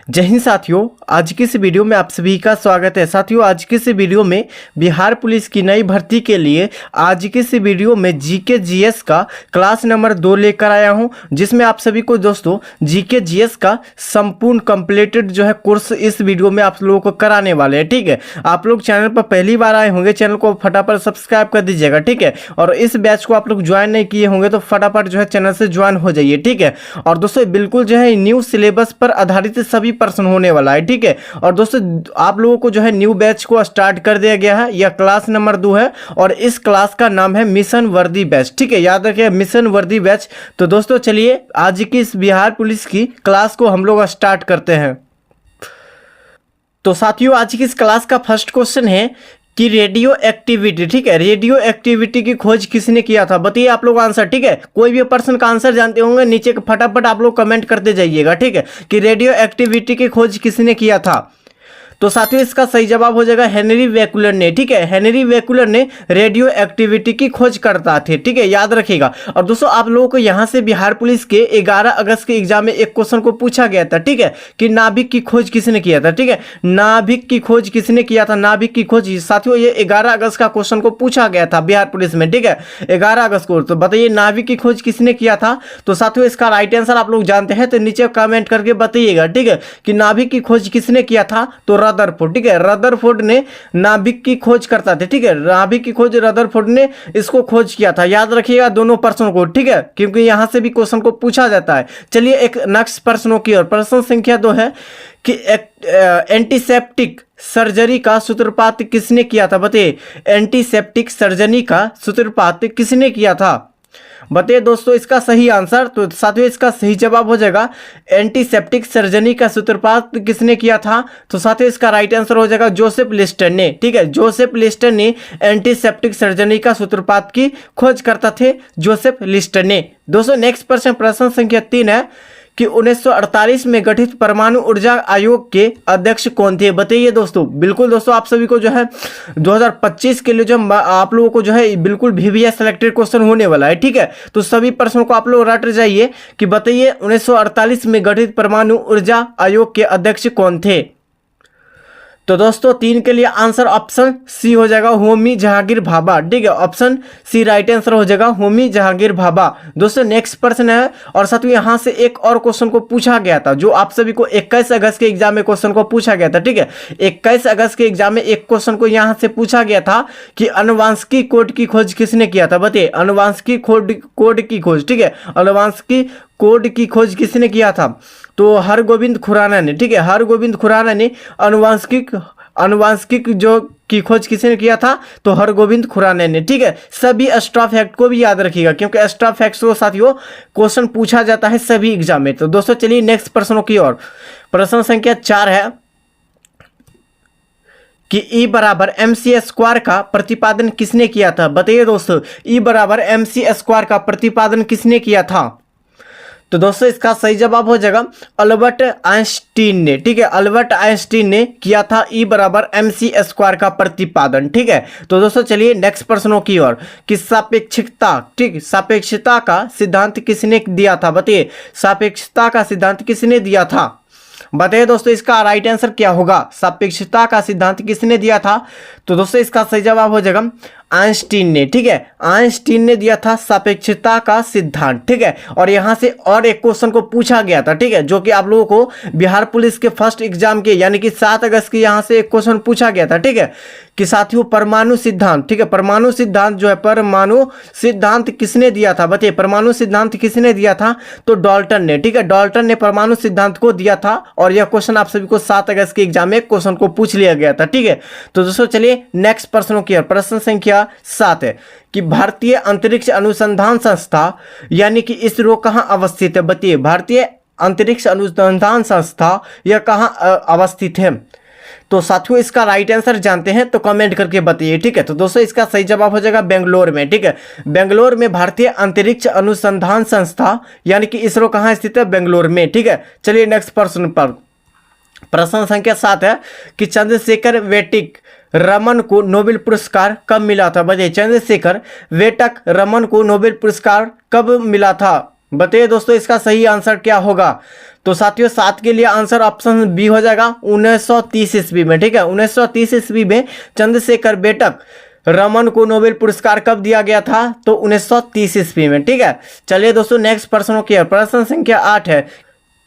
जय हिंद साथियों, आज की इस वीडियो में आप सभी का स्वागत है। साथियों, आज की इस वीडियो में बिहार पुलिस की नई भर्ती के लिए आज की इस वीडियो में जीके जीएस का क्लास नंबर 2 लेकर आया हूं, जिसमें आप सभी को दोस्तों जीके जीएस का संपूर्ण कंप्लीटेड जो है कोर्स इस वीडियो में आप लोगों को कराने वाले हैं। ठीक है, आप लोग चैनल पर पहली बार आए होंगे, चैनल को फटाफट सब्सक्राइब कर दीजिएगा। ठीक है, और इस बैच को आप लोग ज्वाइन नहीं किए होंगे तो फटाफट जो है चैनल से ज्वाइन हो जाइए। ठीक है, और दोस्तों बिल्कुल जो है न्यू सिलेबस पर आधारित सभी प्रश्न होने वाला है। ठीक है, और दोस्तों आप लोगों को जो है न्यू बैच को स्टार्ट कर दिया गया है। यह क्लास नंबर 2 है और इस क्लास का नाम है मिशन वर्दी बैच। ठीक है, याद रखिए मिशन वर्दी बैच। तो दोस्तों चलिए आज की इस बिहार पुलिस की क्लास को हम लोग स्टार्ट करते हैं। तो साथियों आज की इस क्लास का फर्स्ट क्वेश्चन है कि रेडियो एक्टिविटी, ठीक है, रेडियो एक्टिविटी की खोज किसने किया था? बताइए आप लोग आंसर। ठीक है, कोई भी प्रश्न का आंसर जानते होंगे नीचे फटाफट आप लोग कमेंट करते जाइएगा। ठीक है, कि रेडियो एक्टिविटी की खोज किसने किया था? तो साथियों इसका सही जवाब हो जाएगा हेनरी वेकुलर ने। ठीक है, हेनरी वेकुलर ने रेडियो एक्टिविटी की खोज करता थे। ठीक है, याद रखिएगा। और दोस्तों आप लोगों को यहाँ से बिहार पुलिस के 11 अगस्त के एग्जाम में एक क्वेश्चन को पूछा गया था। ठीक है, कि नाभिक की खोज किसने किया था? ठीक है, नाभिक की खोज किसने किया था? नाभिक की खोज साथियों ये 11 अगस्त का क्वेश्चन को पूछा गया था बिहार पुलिस में। ठीक है, 11 अगस्त को। तो बताइए नाभिक की खोज किसने किया था? तो साथियों इसका राइट आंसर आप लोग जानते हैं तो नीचे कमेंट करके बताइएगा। ठीक है, कि नाभिक की खोज किसने किया था? तो रदरफोर्ड। ठीक है, रदरफोर्ड ने नाभिक की खोज करता था। ठीक है, नाभिक की खोज रदरफोर्ड ने इसको खोज किया था। याद रखिएगा दोनों प्रश्नों को। ठीक है, क्योंकि यहां से भी क्वेश्चन को पूछा जाता है। चलिए एक नेक्स्ट प्रश्नों की ओर। प्रश्न संख्या 2 है कि एंटीसेप्टिक सर्जरी का सूत्रपात किसने किया था? बताइए एंटीसेप्टिक सर्जरी का सूत्रपात किसने किया था? बताइए दोस्तों इसका सही आंसर। तो साथियों इसका सही जवाब हो जाएगा एंटीसेप्टिक सर्जरी का सूत्रपात किसने किया था? तो साथियों इसका राइट आंसर हो जाएगा जोसेफ लिस्टर ने। ठीक है, जोसेफ लिस्टर ने एंटीसेप्टिक सर्जरी का सूत्रपात की खोज करता थे जोसेफ लिस्टर ने। दोस्तों नेक्स्ट प्रश्न संख्या 3 है कि 1948 में गठित परमाणु ऊर्जा आयोग के अध्यक्ष कौन थे? बताइए दोस्तों। बिल्कुल दोस्तों आप सभी को जो है 2025 के लिए जो आप लोगों को जो है बिल्कुल VVS सिलेक्टेड क्वेश्चन होने वाला है। ठीक है, तो सभी प्रश्नों को आप लोग रट जाइए कि बताइए 1948 में गठित परमाणु ऊर्जा आयोग के अध्यक्ष कौन थे? तो दोस्तों 3 के लिए आंसर ऑप्शन सी हो जाएगा होमी जहांगीर भाभा। ठीक है, ऑप्शन सी राइट आंसर हो जाएगा होमी जहांगीर भाभा। दोस्तों नेक्स्ट प्रश्न है और साथियों यहां से एक और क्वेश्चन को पूछा गया था जो आप सभी को 21 अगस्त के एग्जाम में क्वेश्चन को पूछा गया था। ठीक है, 21 अगस्त के एग्जाम में एक क्वेश्चन को यहां से पूछा गया था कि अनुवांशिकी कोड की खोज किसने किया था? बताइए अनुवांशिकी कोड की खोज। ठीक है, अनुवांशिकी कोड की खोज किसने किया था? तो हरगोविंद खुराना ने। ठीक है, हरगोविंद खुराना ने अनुवांशिक जो की खोज किसने किया था? तो हरगोविंद खुराना ने। ठीक है, सभी एक्स्ट्रा फैक्ट को भी याद रखिएगा क्योंकि एक्स्ट्रा फैक्ट्स को साथियों क्वेश्चन पूछा जाता है सभी एग्जाम में। तो दोस्तों चलिए नेक्स्ट प्रश्नों की ओर। प्रश्न संख्या 4 है कि E बराबर MC स्क्वायर का प्रतिपादन किसने किया था? बताइए दोस्तों E बराबर MC स्क्वायर का प्रतिपादन किसने किया था? तो दोस्तों इसका सही जवाब हो जाएगा अल्बर्ट आइंस्टीन ने। ठीक है, अल्बर्ट आइंस्टीन ने किया था E बराबर MC स्क्वायर का प्रतिपादन। ठीक है, तो दोस्तों चलिए नेक्स्ट प्रश्नों की ओर कि सापेक्षिकता, ठीक, सापेक्षता का सिद्धांत किसने दिया था? बताइए सापेक्षता का सिद्धांत किसने दिया था? बताइए दोस्तों इसका राइट आंसर क्या होगा? सापेक्षता का सिद्धांत किसने दिया था? तो दोस्तों इसका सही जवाब हो जाएगा आइंस्टीन ने। ठीक है, आइंस्टीन ने दिया था सापेक्षता का सिद्धांत। ठीक है, और यहां से और एक क्वेश्चन को पूछा गया था। ठीक है, जो कि आप लोगों को बिहार पुलिस के फर्स्ट एग्जाम के यानी कि 7 अगस्त के यहां से एक क्वेश्चन पूछा गया था। ठीक है, कि साथियों परमाणु सिद्धांत, ठीक है, परमाणु सिद्धांत जो है परमाणु सिद्धांत किसने दिया था? बताइए परमाणु सिद्धांत किसने दिया था? तो डाल्टन ने। ठीक है, डाल्टन ने परमाणु सिद्धांत को दिया था और यह क्वेश्चन आप सभी को 7 अगस्त के एग्जाम में क्वेश्चन को पूछ लिया गया था। ठीक है, तो दोस्तों चलिए नेक्स्ट प्रश्नों की ओर। प्रश्न संख्या 7 है कि भारतीय अंतरिक्ष अनुसंधान संस्था यानी कि इसरो कहां अवस्थित है? बताइए भारतीय अंतरिक्ष अनुसंधान संस्था यह कहां अवस्थित है? तो साथियों इसका राइट आंसर जानते हैं तो कमेंट करके बताइए। ठीक है, तो दोस्तों इसका सही जवाब हो जाएगा बेंगलोर में। ठीक है, बेंगलोर में भारतीय अंतरिक्ष अनुसंधान संस्था यानी कि इसरो कहां स्थित है? बेंगलोर में। ठीक है, चलिए नेक्स्ट प्रश्न पर। प्रश्न संख्या 7 है कि चंद्रशेखर वेटिक रमन को नोबेल पुरस्कार कब मिला था? बताइए चंद्रशेखर वेटक रमन को नोबेल पुरस्कार कब मिला था? बताइए दोस्तों इसका सही आंसर क्या होगा। तो साथियों 7 के लिए आंसर ऑप्शन बी हो जाएगा 1930 ईस्वी में। ठीक है, 1930 ईस्वी में चंद्रशेखर बेटक रमन को नोबेल पुरस्कार कब दिया गया था? तो 1930 ईस्वी में। ठीक है, चलिए दोस्तों नेक्स्ट प्रश्न की प्रश्न संख्या 8 है,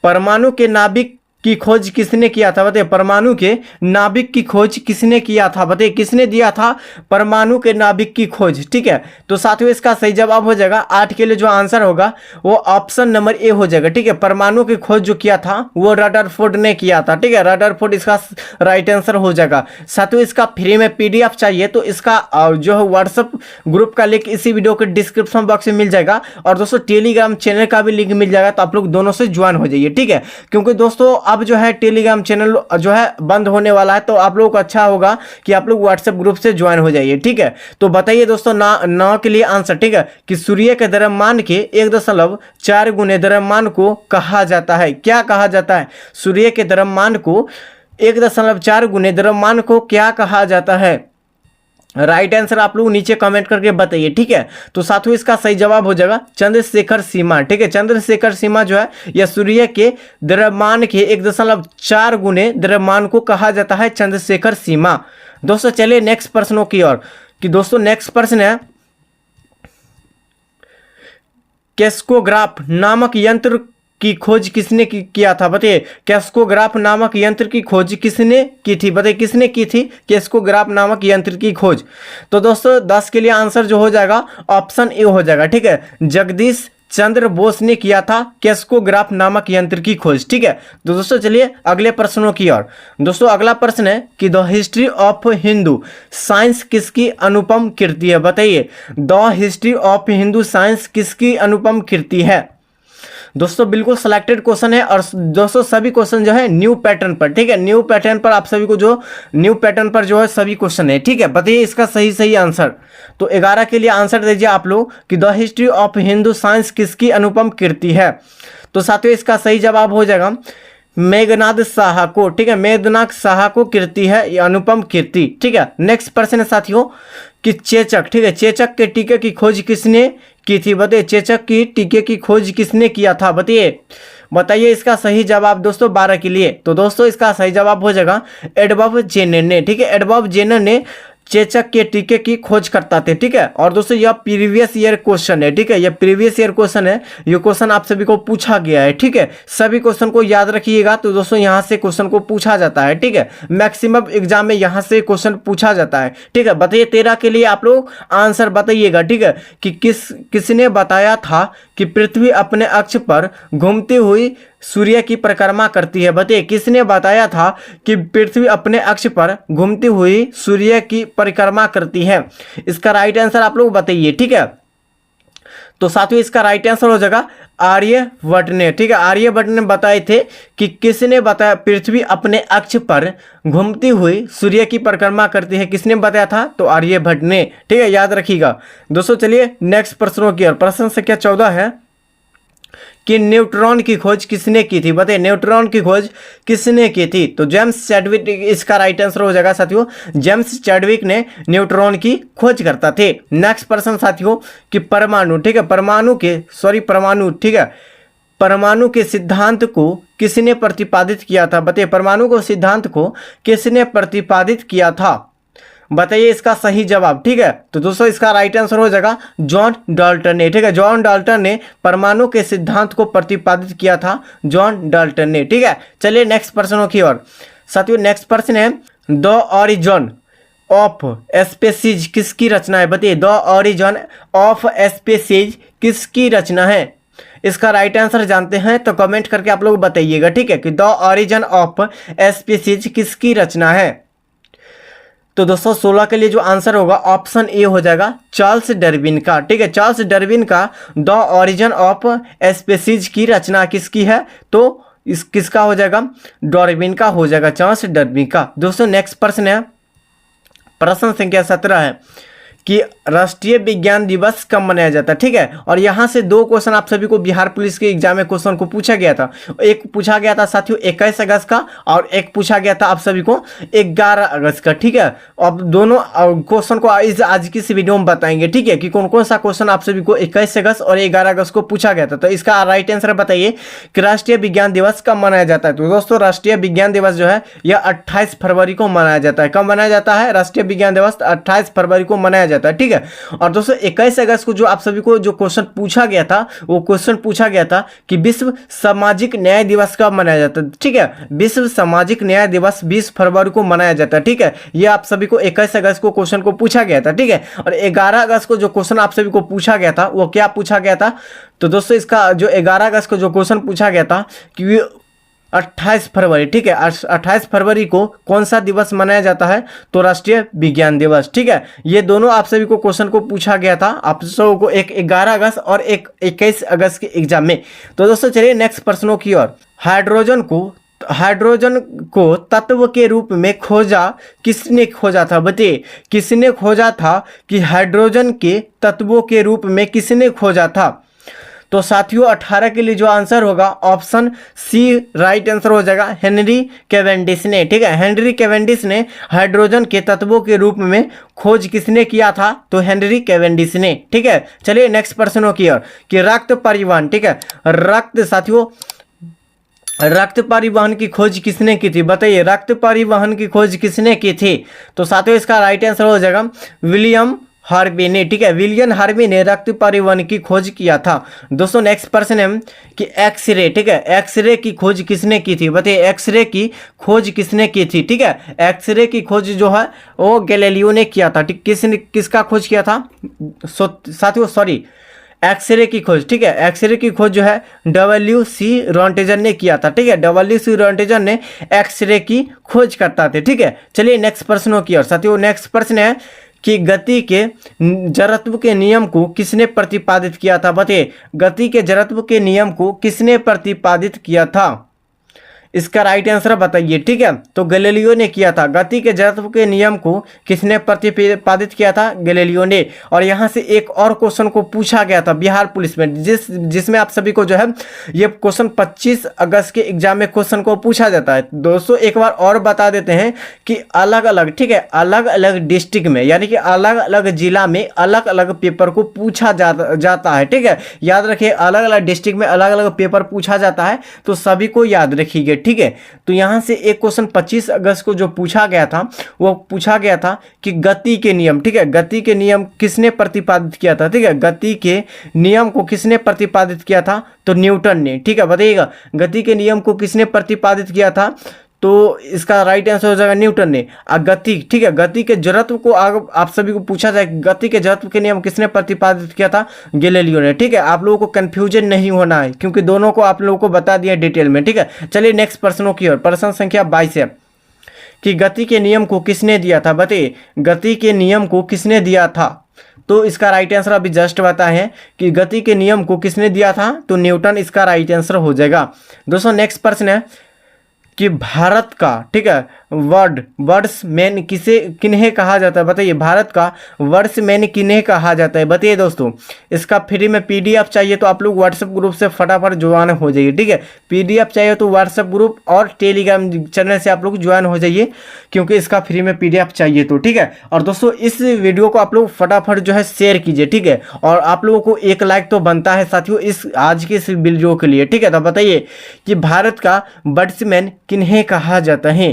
परमाणु के नाभिक की खोज किसने किया था? बताइए परमाणु के नाभिक की खोज किसने किया था? बताइए किसने दिया था परमाणु के नाभिक की खोज? ठीक है, तो साथियों इसका सही जवाब हो जाएगा 8 के लिए जो आंसर होगा वो ऑप्शन नंबर ए हो जाएगा। ठीक है, परमाणु की खोज जो किया था वो रदरफोर्ड ने किया था। ठीक है, रदरफोर्ड इसका राइट आंसर हो जाएगा। साथियों इसका फ्री में PDF चाहिए तो इसका जो है व्हाट्सएप ग्रुप का लिंक इसी वीडियो के डिस्क्रिप्शन बॉक्स में मिल जाएगा, और दोस्तों टेलीग्राम चैनल का भी लिंक मिल जाएगा, तो आप लोग दोनों से ज्वाइन हो जाइए। ठीक है, क्योंकि दोस्तों अब जो है टेलीग्राम चैनल जो है बंद होने वाला है, तो आप लोगों को अच्छा होगा कि आप लोग व्हाट्सएप ग्रुप से ज्वाइन हो जाइए। ठीक है, तो बताइए दोस्तों 9 के लिए आंसर। ठीक है, कि सूर्य के द्रव्यमान के 1.4 गुने द्रव्यमान को कहा जाता है? क्या कहा जाता है? सूर्य के द्रव्यमान को 1.4 गुने द्रव्यमान को क्या कहा जाता है? राइट आंसर आप लोग नीचे कमेंट करके बताइए। ठीक है, तो साथियों इसका सही जवाब हो जाएगा चंद्रशेखर सीमा। ठीक है, चंद्रशेखर सीमा जो है यह सूर्य के द्रव्यमान के 1.4 गुने द्रव्यमान को कहा जाता है चंद्रशेखर सीमा। दोस्तों चलिए नेक्स्ट प्रश्नों की ओर। कि दोस्तों नेक्स्ट प्रश्न है, कैस्कोग्राफ नामक यंत्र की खोज किसने किया था? बताइए कैस्कोग्राफ नामक यंत्र की खोज किसने की थी? बताइए किसने की थी कैस्कोग्राफ नामक यंत्र की खोज? तो दोस्तों 10 के लिए आंसर जो हो जाएगा ऑप्शन ए हो जाएगा। ठीक है, जगदीश चंद्र बोस ने किया था कैस्कोग्राफ नामक यंत्र की खोज। ठीक है, तो दोस्तों चलिए अगले प्रश्नों की ओर। दोस्तों अगला प्रश्न है कि the history of Hindu science किसकी अनुपम कृति है? बताइए the history of Hindu science किसकी अनुपम कृति है? दोस्तों बिल्कुल सिलेक्टेड क्वेश्चन है, और दोस्तों सभी क्वेश्चन जो है न्यू पैटर्न पर। ठीक है, न्यू पैटर्न पर आप सभी को जो न्यू पैटर्न पर जो है सभी क्वेश्चन है। ठीक है, बताइए इसका सही आंसर। तो 11 के लिए आंसर दीजिए आप लोग कि the history of Hindu science किसकी अनुपम कृति है? तो साथियों इसका सही जवाब हो जाएगा मेघनाद साहा को। ठीक है, मेघनाद साहा को कृति है ये अनुपम कृति। ठीक है, नेक्स्ट प्रश्न है साथियों कि चेचक। ठीक है, चेचक के टीके की खोज किसने की थी? बताइए चेचक की टीके की खोज किसने किया था? बताइए इसका सही जवाब दोस्तों 12 के लिए। तो दोस्तों इसका सही जवाब हो जाएगा एडवर्ड जेनर ने। ठीक है, एडवर्ड जेनर ने चेचक के टीके की खोज करता थे। ठीक है, और दोस्तों यह प्रीवियस ईयर क्वेश्चन है। ठीक है, यह प्रीवियस ईयर क्वेश्चन है, ये क्वेश्चन आप सभी को पूछा गया है। ठीक है, सभी क्वेश्चन को याद रखिएगा। तो दोस्तों यहाँ से क्वेश्चन को पूछा जाता है। ठीक है, मैक्सिमम एग्जाम में यहाँ से क्वेश्चन पूछा जाता है। ठीक है, बताइए 13 के लिए आप लोग आंसर बताइएगा। ठीक है, कि किसने बताया था कि पृथ्वी अपने अक्ष पर घूमती हुई सूर्य की परिक्रमा करती है? बताइए किसने बताया था कि पृथ्वी अपने अक्ष पर घूमती हुई सूर्य की परिक्रमा करती है? इसका राइट आंसर आप लोग बताइए। ठीक है, तो साथियों इसका राइट आंसर हो जाएगा आर्यभट्ट ने। ठीक है, आर्यभट्ट ने बताए थे कि किसने बताया पृथ्वी अपने अक्ष पर घूमती हुई सूर्य की परिक्रमा करती है? किसने बताया था? तो आर्यभट्ट ने। ठीक है, याद रखिएगा। दोस्तों चलिए नेक्स्ट प्रश्नों की ओर। प्रश्न संख्या 14 है कि न्यूट्रॉन की खोज किसने की थी? बताइए न्यूट्रॉन की खोज किसने की थी? तो जेम्स चैडविक इसका राइट आंसर हो जाएगा साथियों। जेम्स चैडविक ने न्यूट्रॉन की खोज करता थे। नेक्स्ट प्रश्न साथियों कि परमाणु। ठीक है, परमाणु। ठीक है, परमाणु के सिद्धांत को किसने प्रतिपादित किया था? बताइए परमाणु को सिद्धांत को किसने प्रतिपादित किया था? बताइए इसका सही जवाब। ठीक है, तो दोस्तों इसका राइट आंसर हो जाएगा जॉन डाल्टन ने। ठीक है, जॉन डाल्टन ने परमाणु के सिद्धांत को प्रतिपादित किया था, जॉन डाल्टन ने। ठीक है, चलिए नेक्स्ट प्रश्नों की ओर। साथियों नेक्स्ट प्रश्न है द ऑरिजिन ऑफ स्पीसीज किसकी रचना है? बताइए द ऑरिजिन ऑफ स्पीसीज किसकी रचना है? इसका राइट आंसर जानते हैं तो कमेंट करके आप लोग बताइएगा। ठीक है, कि द ऑरिजिन ऑफ स्पीसीज किसकी रचना है? तो दोस्तों 16 के लिए जो आंसर होगा ऑप्शन ए हो जाएगा चार्ल्स डार्विन का। ठीक है, चार्ल्स डार्विन का द ऑरिजिन ऑफ स्पीसीज की रचना किसकी है? तो इस किसका हो जाएगा? डार्विन का हो जाएगा, चार्ल्स डार्विन का। दोस्तों नेक्स्ट प्रश्न है, प्रश्न संख्या 17 है कि राष्ट्रीय विज्ञान दिवस कब मनाया जाता है। ठीक है, और यहाँ से दो क्वेश्चन आप सभी को बिहार पुलिस के एग्जाम में क्वेश्चन को पूछा गया था। एक पूछा गया था साथियों 21 अगस्त का, और एक पूछा गया था आप सभी को 11 अगस्त का। ठीक है, अब दोनों क्वेश्चन को आज की इस वीडियो में बताएंगे। ठीक है, कि कौन कौन सा क्वेश्चन आप सभी को 21 अगस्त और 11 अगस्त को पूछा गया था। तो इसका राइट आंसर बताइए कि राष्ट्रीय विज्ञान दिवस कब मनाया जाता है। तो दोस्तों राष्ट्रीय विज्ञान दिवस जो है यह 28 फरवरी को मनाया जाता है। कब मनाया जाता है? राष्ट्रीय विज्ञान दिवस 28 फरवरी को मनाया जाता है। ठीक है, और दोस्तों 21 अगस्त को जो आप सभी को जो क्वेश्चन पूछा गया था, वो क्वेश्चन पूछा गया था कि विश्व सामाजिक न्याय दिवस कब मनाया जाता है। ठीक है, विश्व सामाजिक न्याय दिवस 20 फरवरी को मनाया जाता है। ठीक है, ये आप सभी को 21 अगस्त को क्वेश्चन को पूछा गया था। ठीक है, और 11 अगस्त को जो क्वेश्चन आप सभी को पूछा गया था वो क्या पूछा गया था। तो दोस्तों इसका जो 11 अगस्त को जो क्वेश्चन पूछा गया था कि 28 फरवरी, ठीक है, 28 फरवरी को कौन सा दिवस मनाया जाता है। तो राष्ट्रीय विज्ञान दिवस। ठीक है, ये दोनों आप सभी को क्वेश्चन को पूछा गया था आप सबको को, एक 11 अगस्त और एक 21 अगस्त के एग्जाम में। तो दोस्तों चलिए नेक्स्ट प्रश्नों की ओर। हाइड्रोजन को तत्व के रूप में खोजा किसने खोजा था। बताइए किसने खोजा था कि हाइड्रोजन के तत्वों के रूप में किसने खोजा था। तो साथियों 18 के लिए जो आंसर होगा ऑप्शन सी राइट आंसर हो जाएगा, हेनरी कैवेंडिश ने। ठीक है, हेनरी कैवेंडिश ने हाइड्रोजन के तत्वों के रूप में खोज किसने किया था। तो हेनरी कैवेंडिश ने। ठीक है, चलिए नेक्स्ट प्रश्नों की ओर कि रक्त परिवहन। ठीक है, साथियों रक्त परिवहन की खोज किसने की थी। बताइए रक्त परिवहन की खोज किसने की थी। तो साथियों इसका राइट आंसर हो जाएगा विलियम हार्वी ने। ठीक है, विलियम हार्वी ने रक्त परिवहन की खोज किया था। दोस्तों नेक्स्ट प्रश्न है कि एक्सरे। ठीक है, एक्सरे की खोज किसने की थी। बताइए एक्सरे की खोज किसने की थी। ठीक है, एक्सरे की खोज जो है वो गैलीलियो ने किया था। ठीक, किसका खोज किया था साथियों, सॉरी एक्सरे की खोज। ठीक है, एक्सरे की खोज जो है WC रॉन्टेजन ने किया था। ठीक है, WC रॉन्टेजन ने एक्सरे की खोज करता थे। ठीक है, चलिए नेक्स्ट प्रश्नों की ओर। साथियों नेक्स्ट प्रश्न है कि गति के जड़त्व के नियम को किसने प्रतिपादित किया था। बताइए गति के जड़त्व के नियम को किसने प्रतिपादित किया था। इसका राइट आंसर बताइए। ठीक है, तो गैलीलियो ने किया था। गति के जड़त्व के नियम को किसने प्रतिपादित किया था। गैलीलियो ने। और यहाँ से एक और क्वेश्चन को पूछा गया था बिहार पुलिस में, जिसमें आप सभी को जो है ये क्वेश्चन 25 अगस्त के एग्जाम में क्वेश्चन को पूछा जाता है। दोस्तों एक बार और बता देते हैं कि अलग अलग, ठीक है, अलग अलग डिस्ट्रिक्ट में यानी कि अलग अलग जिला में अलग अलग पेपर को पूछा जाता है। ठीक है, याद रखिए अलग अलग डिस्ट्रिक्ट में अलग अलग पेपर पूछा जाता है, तो सभी को याद रखिएगा। ठीक है, तो यहां से एक क्वेश्चन 25 अगस्त को जो पूछा गया था वो पूछा गया था कि गति के नियम। ठीक है, गति के नियम किसने प्रतिपादित किया था। ठीक है, गति के नियम को किसने प्रतिपादित किया था। तो न्यूटन ने। ठीक है, बताइएगा गति के नियम को किसने प्रतिपादित किया था। तो इसका राइट आंसर हो जाएगा न्यूटन ने। गति, ठीक है, गति के जड़त्व को आप सभी को पूछा जाए गति के जड़त्व के नियम किसने प्रतिपादित किया था। गैलीलियो ने। ठीक है, आप लोगों को कंफ्यूजन नहीं होना है क्योंकि दोनों को आप लोगों को बता दिया डिटेल में। ठीक है, चलिए नेक्स्ट प्रश्नों की ओर। प्रश्न संख्या 22 है कि गति के नियम को किसने दिया था। बताइए गति के नियम को किसने दिया था। तो इसका राइट आंसर अभी जस्ट बताए हैं कि गति के नियम को किसने दिया था। तो न्यूटन इसका राइट आंसर हो जाएगा। दोस्तों नेक्स्ट प्रश्न है कि भारत का, ठीक है, वर्ड्समैन किन्हें कहा जाता है। बताइए भारत का वर्ड्समैन किन्हें कहा जाता है। बताइए दोस्तों इसका फ्री में PDF चाहिए तो आप लोग व्हाट्सएप ग्रुप से फटाफट ज्वाइन हो जाइए। ठीक है, PDF चाहिए तो व्हाट्सएप ग्रुप और टेलीग्राम चैनल से आप लोग ज्वाइन हो जाइए क्योंकि इसका फ्री में PDF चाहिए। तो ठीक है, और दोस्तों इस वीडियो को आप लोग फटाफट जो है शेयर कीजिए। ठीक है, और आप लोगों को 1 लाइक तो बनता है साथियों इस आज के इस वीडियो के लिए। ठीक है, तो बताइए कि भारत का वर्ड्समैन किन्हें कहा जाता है।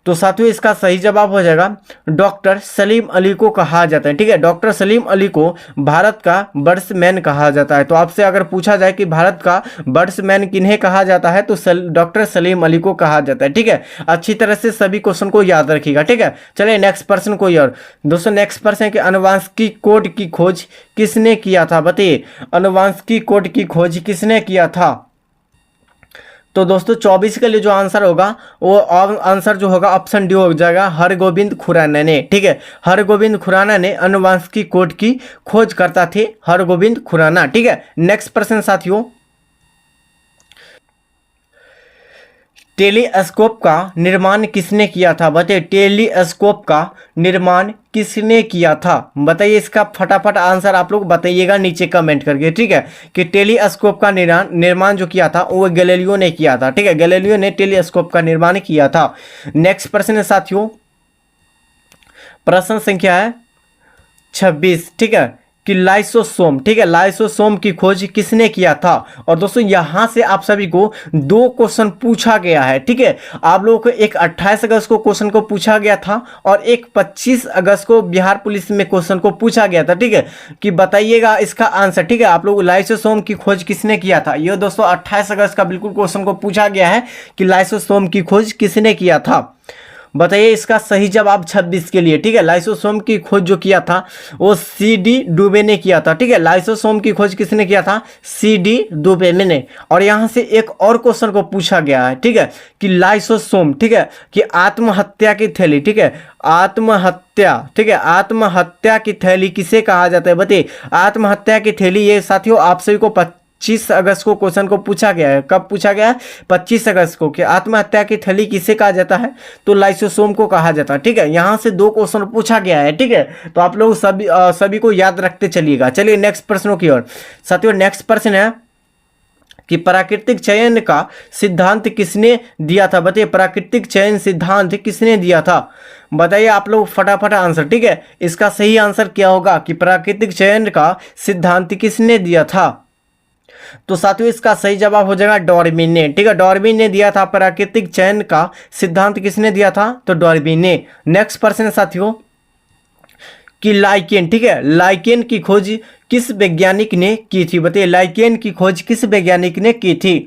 तो साथियों इसका सही जवाब हो जाएगा डॉक्टर सलीम अली को कहा जाता है। ठीक है, डॉक्टर सलीम अली को भारत का वर्ड्समैन कहा जाता है। तो आपसे अगर पूछा जाए कि भारत का वर्ड्समैन किन्हें कहा जाता है तो डॉक्टर सलीम अली को कहा जाता है। ठीक है, अच्छी तरह से सभी क्वेश्चन को याद रखिएगा। ठीक है, चलिए नेक्स्ट प्रश्न कोई और। दोस्तों नेक्स्ट प्रश्न है कि अनुवांशिकी कोड की खोज किसने किया था। बताइए अनुवांशिकी कोड की खोज किसने किया था। तो दोस्तों 24 के लिए जो आंसर होगा वो आंसर जो होगा ऑप्शन डी हो जाएगा हरगोविंद खुराना ने। ठीक है, हरगोविंद खुराना ने अनुवांशिकी कोड की खोज करता थे हरगोविंद खुराना। ठीक है, नेक्स्ट प्रश्न साथियों टेलीस्कोप का निर्माण किसने किया था? बताइए, टेलीस्कोप का निर्माण किसने किया था? बताइए, इसका फटाफट आंसर आप लोग बताइएगा नीचे कमेंट करके, ठीक है। कि टेलीस्कोप का निर्माण जो किया था वो गैलीलियो ने किया था, ठीक है। गैलीलियो ने टेलीस्कोप का निर्माण किया था। नेक्स्ट प्रश्न है साथियों, प्रश्न संख्या है 26, ठीक है। कि लाइसोसोम, ठीक है, लाइसोसोम की खोज किसने किया था? और दोस्तों यहां से आप सभी को 2 क्वेश्चन पूछा गया है, ठीक है। आप लोगों को एक 28 अगस्त को क्वेश्चन को पूछा गया था और एक 25 अगस्त को बिहार पुलिस में क्वेश्चन को पूछा गया था, ठीक है। कि बताइएगा इसका आंसर, ठीक है। आप लोग लाइसोसोम की खोज किसने किया था? ये दोस्तों 28 अगस्त का बिल्कुल क्वेश्चन को पूछा गया है कि लाइसोसोम की खोज किसने किया था। बताइए इसका सही जवाब 26 के लिए, ठीक है। लाइसोसोम की खोज जो किया था वो सी.डी. डुबे ने किया था, ठीक है। लाइसोसोम की खोज किसने किया था? सी.डी. डुबे ने। और यहां से एक और क्वेश्चन को पूछा गया है, ठीक है। कि लाइसोसोम, ठीक है, कि आत्महत्या की थैली, ठीक है, आत्महत्या, ठीक है, आत्महत्या की थैली किसे कहा जाता है? बताइए, आत्महत्या की थैली, ये साथियों आप सभी को 25 अगस्त को क्वेश्चन को पूछा गया है। कब पूछा गया है? 25 अगस्त को। कि आत्महत्या की थैली किसे कहा जाता है? तो लाइसोसोम को कहा जाता है, ठीक है। यहां से 2 क्वेश्चन पूछा गया है, ठीक है। तो आप लोग सभी को याद रखते चलिएगा। चलिए नेक्स्ट प्रश्नों की ओर। साथियों नेक्स्ट प्रश्न है कि प्राकृतिक चयन का सिद्धांत किसने दिया था? बताइए, प्राकृतिक चयन सिद्धांत किसने दिया था? बताइए आप लोग फटाफट आंसर, ठीक है। इसका सही आंसर क्या होगा? कि प्राकृतिक चयन का सिद्धांत किसने दिया था? तो साथियों इसका सही जवाब हो जाएगा डार्विन ने, ठीक है। डार्विन ने दिया था प्राकृतिक चयन का सिद्धांत। किसने दिया था? तो डार्विन ने। नेक्स्ट प्रश्न साथियों कि लाइकेन, ठीक है, लाइकेन की खोज किस वैज्ञानिक ने की थी? बताइए, लाइकेन की खोज किस वैज्ञानिक ने की थी?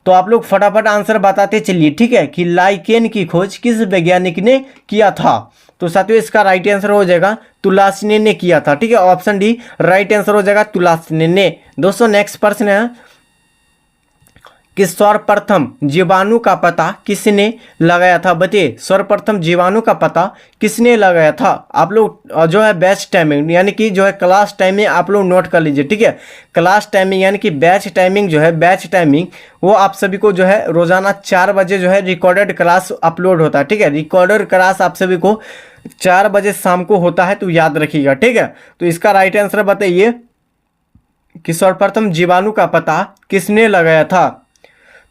तो आप लोग फटाफट आंसर बताते चलिए, ठीक है। कि लाइकेन की खोज किस वैज्ञानिक ने किया था? तो साथियों इसका राइट आंसर हो जाएगा तुलासने ने किया था, ठीक है। ऑप्शन डी राइट आंसर हो जाएगा तुलासने ने। दोस्तों नेक्स्ट प्रश्न है कि सर्वप्रथम जीवाणु का पता किसने लगाया था? बताइए, सर्वप्रथम जीवाणु का पता किसने लगाया था? आप लोग जो है बैच टाइमिंग यानी कि जो है क्लास टाइमिंग आप लोग नोट कर लीजिए, ठीक है। क्लास टाइमिंग यानी कि बैच टाइमिंग जो है, बैच टाइमिंग वो आप सभी को जो है रोजाना 4 बजे जो है रिकॉर्डेड क्लास अपलोड होता है, ठीक है। रिकॉर्डेड क्लास आप सभी को 4 बजे शाम को होता है, तो याद रखिएगा, ठीक है। तो इसका राइट आंसर बताइए कि सर्वप्रथम जीवाणु का पता किसने लगाया था?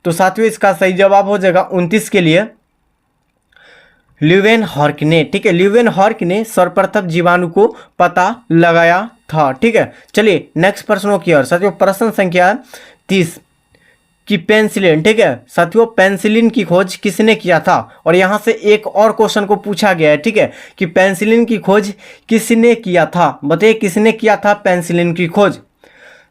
तो साथियों इसका सही जवाब हो जाएगा 29 के लिए ल्यूवेनहॉर्क ने, ठीक है। ल्यूवेनहॉर्क ने सर्वप्रथम जीवाणु को पता लगाया था, ठीक है। चलिए नेक्स्ट प्रश्नों की ओर। साथियों प्रश्न संख्या 30 कि पेंसिलिन, ठीक है साथियों, पेंसिलिन की खोज किसने किया था? और यहां से एक और क्वेश्चन को पूछा गया है, ठीक है। कि पेंसिलिन की खोज किसने किया था? बताइए किसने किया था पेंसिलिन की खोज?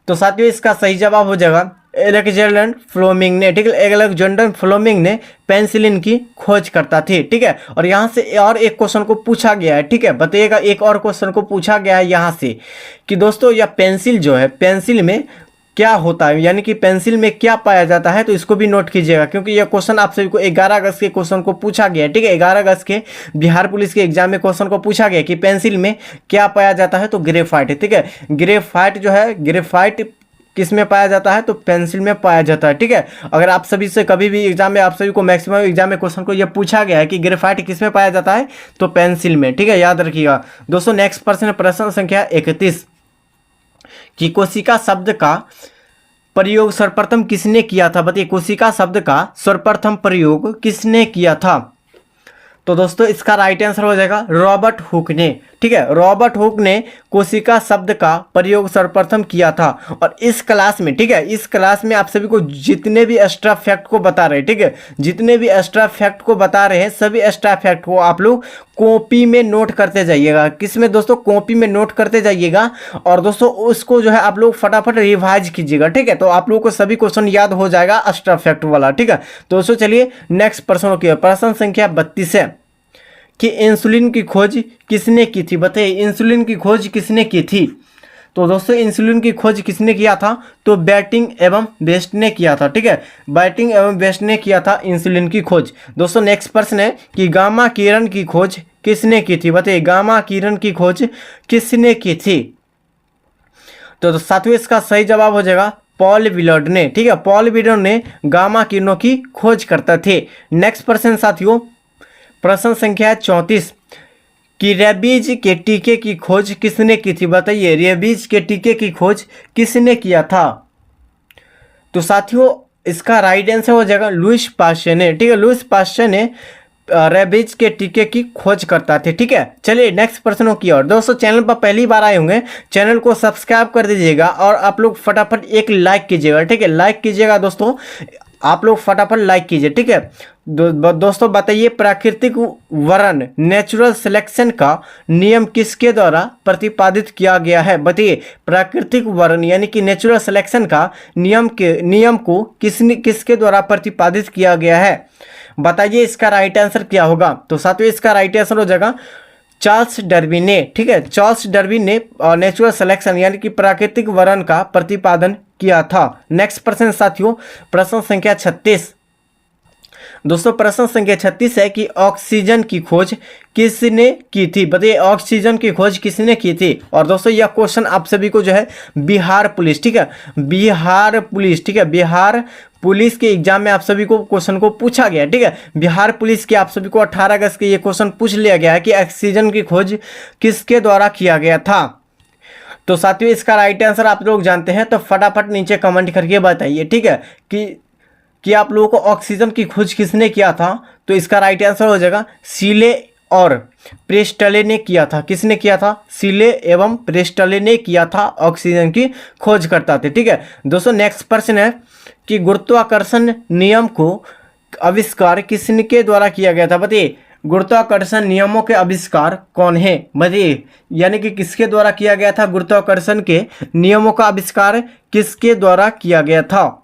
तो साथियों इसका सही जवाब हो जाएगा एलेक्जेंडर फ्लेमिंग ने, ठीक है। एलेक्जेंडर फ्लेमिंग ने पेंसिलिन की खोज करता थी, ठीक है। और यहाँ से और एक क्वेश्चन को पूछा गया है, ठीक है। बताइएगा एक और क्वेश्चन को पूछा गया है यहाँ से कि दोस्तों यह पेंसिल जो है, पेंसिल में क्या होता है, यानी कि पेंसिल में क्या पाया जाता है? तो इसको भी नोट कीजिएगा क्योंकि यह क्वेश्चन आप सभी को 11 अगस्त के क्वेश्चन को पूछा गया है, ठीक है। 11 अगस्त के बिहार पुलिस के एग्जाम में क्वेश्चन को पूछा गया कि पेंसिल में क्या पाया जाता है? तो ग्रेफाइट है, ठीक है। ग्रेफाइट जो है, ग्रेफाइट किस में पाया जाता है? तो पेंसिल में पाया जाता है, ठीक है। अगर आप सभी से कभी भी एग्जाम में, आप सभी को मैक्सिमम एग्जाम में क्वेश्चन को यह पूछा गया है कि ग्रेफाइट किस में पाया जाता है? तो पेंसिल में, ठीक है, याद रखिएगा। दोस्तों नेक्स्ट प्रश्न, प्रश्न संख्या 31 कि कोशिका शब्द का प्रयोग सर्वप्रथम किसने किया था? बताइए, कोशिका शब्द का सर्वप्रथम प्रयोग किसने किया था? तो दोस्तों इसका राइट आंसर हो जाएगा रॉबर्ट हुक ने, ठीक है। रॉबर्ट हुक ने कोशिका शब्द का प्रयोग सर्वप्रथम किया था। और इस क्लास में, ठीक है, इस क्लास में आप सभी को जितने भी एक्स्ट्रा फैक्ट को बता रहे हैं, ठीक है, जितने भी एक्स्ट्रा फैक्ट को बता रहे हैं सभी एक्स्ट्रा फैक्ट को आप लोग कॉपी में नोट करते जाइएगा। किस में दोस्तों? कॉपी में नोट करते जाइएगा। और दोस्तों उसको जो है आप लोग फटाफट रिवाइज कीजिएगा, ठीक है। तो आप लोगों को सभी क्वेश्चन याद हो जाएगा एक्स्ट्रा फैक्ट वाला, ठीक है। दोस्तों चलिए नेक्स्ट प्रश्न की प्रश्न संख्या 32 है कि इंसुलिन की खोज किसने की थी? बताइए इंसुलिन की खोज किसने की थी? तो दोस्तों इंसुलिन की खोज किसने किया था? तो बैटिंग एवं बेस्ट ने किया था, ठीक है। बैटिंग एवं बेस्ट ने किया था इंसुलिन की खोज। दोस्तों नेक्स्ट प्रश्न है कि गामा किरण की खोज किसने की थी? बताइए गामा किरण की खोज किसने की थी? तो साथियों इसका सही जवाब हो जाएगा पॉल विलर्ड ने, ठीक है, पॉल विलर्ड ने गामा किरणों की खोज करते थे। नेक्स्ट प्रश्न साथियों, प्रश्न संख्या 34 कि रेबीज के टीके की खोज किसने की थी? बताइए, रेबीज के टीके की खोज किसने किया था? तो साथियों इसका राइट आंसर हो जाएगा लुईस पास्चर ने, ठीक है, लुईस पास्चर ने रेबीज के टीके की खोज करता थे, ठीक है। चलिए नेक्स्ट प्रश्नों की ओर। दोस्तों चैनल पर पहली बार आए होंगे, चैनल को सब्सक्राइब कर दीजिएगा और आप लोग फटाफट एक लाइक कीजिएगा, ठीक है, लाइक कीजिएगा दोस्तों, आप लोग फटाफट लाइक कीजिए, ठीक है। दोस्तों बताइए, प्राकृतिक वरण नेचुरल सिलेक्शन का नियम किसके द्वारा प्रतिपादित किया गया है? बताइए, प्राकृतिक वरण यानी कि नेचुरल सिलेक्शन का नियम को किसके द्वारा प्रतिपादित किया गया है? बताइए इसका राइट आंसर क्या होगा? तो साथियों इसका राइट आंसर हो जाएगा चार्ल्स डार्विन ने, ठीक है, चार्ल्स डार्विन ने नेचुरल सिलेक्शन यानी कि प्राकृतिक वरण का प्रतिपादन किया था। नेक्स्ट प्रश्न साथियों, प्रश्न संख्या 36। दोस्तों प्रश्न संख्या 36 है कि ऑक्सीजन की खोज किसने की थी? बताइए, ऑक्सीजन की खोज किसने की थी? और दोस्तों यह क्वेश्चन आप सभी को जो है बिहार पुलिस, ठीक है, बिहार पुलिस, ठीक है, बिहार पुलिस के एग्जाम में आप सभी को क्वेश्चन को पूछा गया, ठीक है, बिहार पुलिस के आप सभी को 18 अगस्त के ये क्वेश्चन पूछ लिया गया है कि ऑक्सीजन की खोज किसके द्वारा किया गया था। तो साथियों इसका राइट आंसर आप लोग जानते हैं तो फटाफट नीचे कमेंट करके बताइए, ठीक है, कि आप लोगों को ऑक्सीजन की खोज किसने किया था? तो इसका राइट आंसर हो जाएगा सीले और प्रेस्टले ने किया था। किसने किया था? सीले एवं प्रेस्टले ने किया था ऑक्सीजन की खोज करता थे, ठीक है। दोस्तों नेक्स्ट प्रश्न है कि गुरुत्वाकर्षण नियम को आविष्कार किसके द्वारा किया गया था? बताइए, गुरुत्वाकर्षण नियमों के आविष्कार कौन है? बताइए, यानी कि किसके द्वारा किया गया था? गुरुत्वाकर्षण के नियमों का आविष्कार किसके द्वारा किया गया था?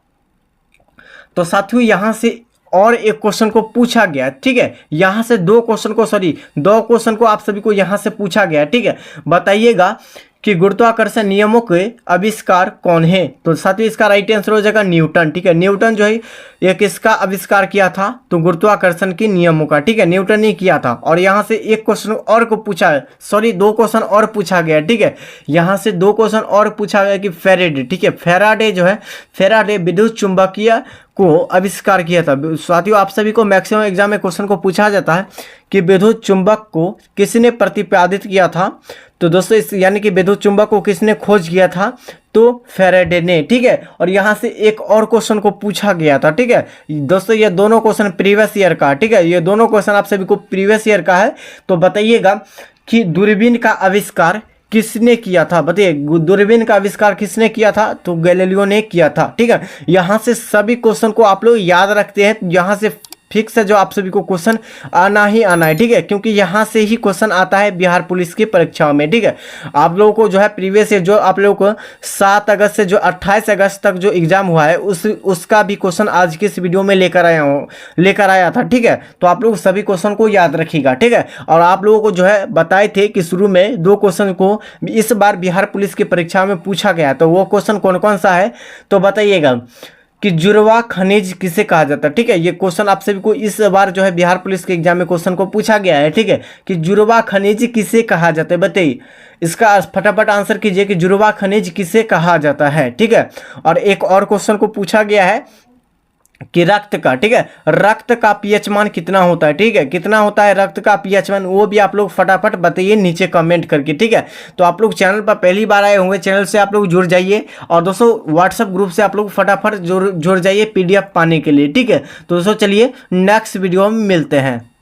तो साथियों यहाँ से और एक क्वेश्चन को पूछा गया, ठीक है, यहाँ से दो क्वेश्चन को आप सभी को यहाँ से पूछा गया, ठीक है। बताइएगा कि गुरुत्वाकर्षण नियमों के आविष्कार कौन है? तो साथियों इसका राइट आंसर हो जाएगा न्यूटन, ठीक है, न्यूटन जो है ये किसका आविष्कार किया था? तो गुरुत्वाकर्षण के नियमों का, ठीक है, न्यूटन ने किया था। और यहाँ से एक क्वेश्चन और को पूछा, दो क्वेश्चन और पूछा गया, ठीक है, यहाँ से दो क्वेश्चन और पूछा गया कि फेराडे, ठीक है, फेराडे जो है, फेराडे विद्युत चुंबकीय को आविष्कार किया था। साथियों आप सभी को मैक्सिमम एग्जाम में क्वेश्चन को पूछा जाता है कि विद्युत चुंबक को किसने प्रतिपादित किया था? तो दोस्तों इस यानी कि विद्युत चुंबक को किसने खोज किया था? तो फेराडे ने, ठीक है। और यहाँ से एक और क्वेश्चन को पूछा गया था, ठीक है। दोस्तों ये दोनों क्वेश्चन प्रीवियस ईयर का, ठीक है, ये दोनों क्वेश्चन आप सभी को प्रीवियस ईयर का है। तो बताइएगा कि दूरबीन का आविष्कार किसने किया था? बताइए, दूरबीन का आविष्कार किसने किया था? तो गैलीलियो ने किया था, ठीक है। यहाँ से सभी क्वेश्चन को आप लोग याद रखते हैं, यहाँ से फिक्स है जो आप सभी को क्वेश्चन आना ही आना है, ठीक है, क्योंकि यहाँ से ही क्वेश्चन आता है बिहार पुलिस की परीक्षाओं में, ठीक है। आप लोगों को जो है प्रीवियस ईयर जो आप लोगों को 7 अगस्त से जो 28 अगस्त तक जो एग्जाम हुआ है उसका भी क्वेश्चन आज की इस वीडियो में लेकर आया था, ठीक है। तो आप लोग सभी क्वेश्चन को याद रखिएगा, ठीक है। और आप लोगों को जो है बताए थे कि शुरू में दो क्वेश्चन को इस बार बिहार पुलिस की परीक्षा में पूछा गया, तो वो क्वेश्चन कौन कौन सा है? तो बताइएगा कि जुड़वा खनिज किसे कहा जाता है, ठीक है। ये क्वेश्चन आप सभी को इस बार जो है बिहार पुलिस के एग्जाम में क्वेश्चन को पूछा गया है, ठीक है, कि जुड़वा खनिज किसे कहा जाता है? बताइए, इसका फटाफट आंसर कीजिए कि जुड़वा खनिज किसे कहा जाता है, ठीक है। और एक और क्वेश्चन को पूछा गया है कि रक्त का, ठीक है, रक्त का पीएच मान कितना होता है? ठीक है, कितना होता है रक्त का पीएच मान? वो भी आप लोग फटाफट बताइए नीचे कमेंट करके, ठीक है। तो आप लोग चैनल पर पहली बार आए होंगे, चैनल से आप लोग जुड़ जाइए और दोस्तों व्हाट्सएप ग्रुप से आप लोग फटाफट जुड़ जाइए पीडीएफ पाने के लिए, ठीक है। तो दोस्तों चलिए नेक्स्ट वीडियो में मिलते हैं।